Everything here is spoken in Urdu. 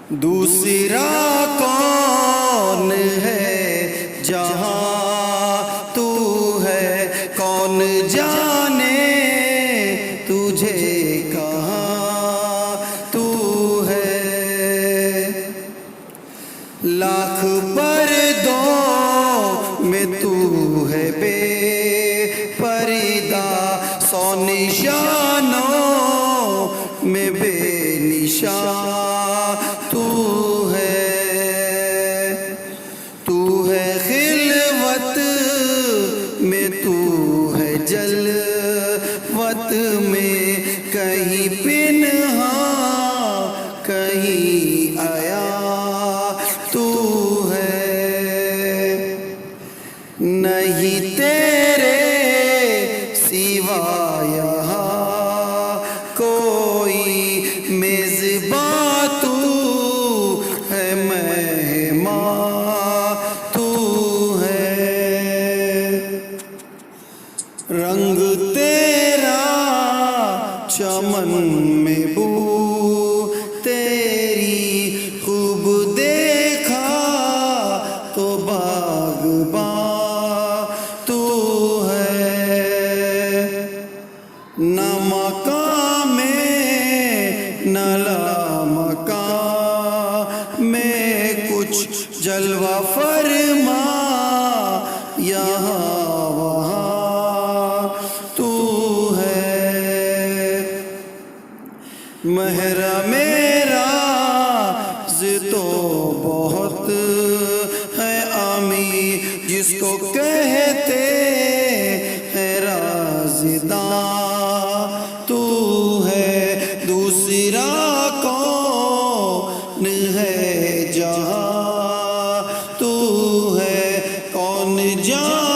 دوسرا کون ہے جہاں تو ہے، کون جانے تجھے کہاں تو ہے۔ لاکھ پردوں میں تو ہے بے پردہ، سو نشانوں میں بے نشان تو ہے۔ تو ہے خلوت میں، تو ہے جلوت میں، کہیں پنہاں کہیں آیا تو ہے۔ نہیں تیرے سوا یہاں کوئی میزباں، تو ہے مہمان تو ہے۔ رنگ تیرا چمن میں بو تیری، خوب دیکھا تو باغباں تو ہے۔ نہ مقام میں نہ لامکان میں کچھ جلوہ فرما، یہاں وہاں تو ہے۔ محرم راز تو بہت ہے عامی، جس کو کہتے ہیں رازداں تو ہے۔ دوسرا کون ہے جہاں تو ہے، کون جانے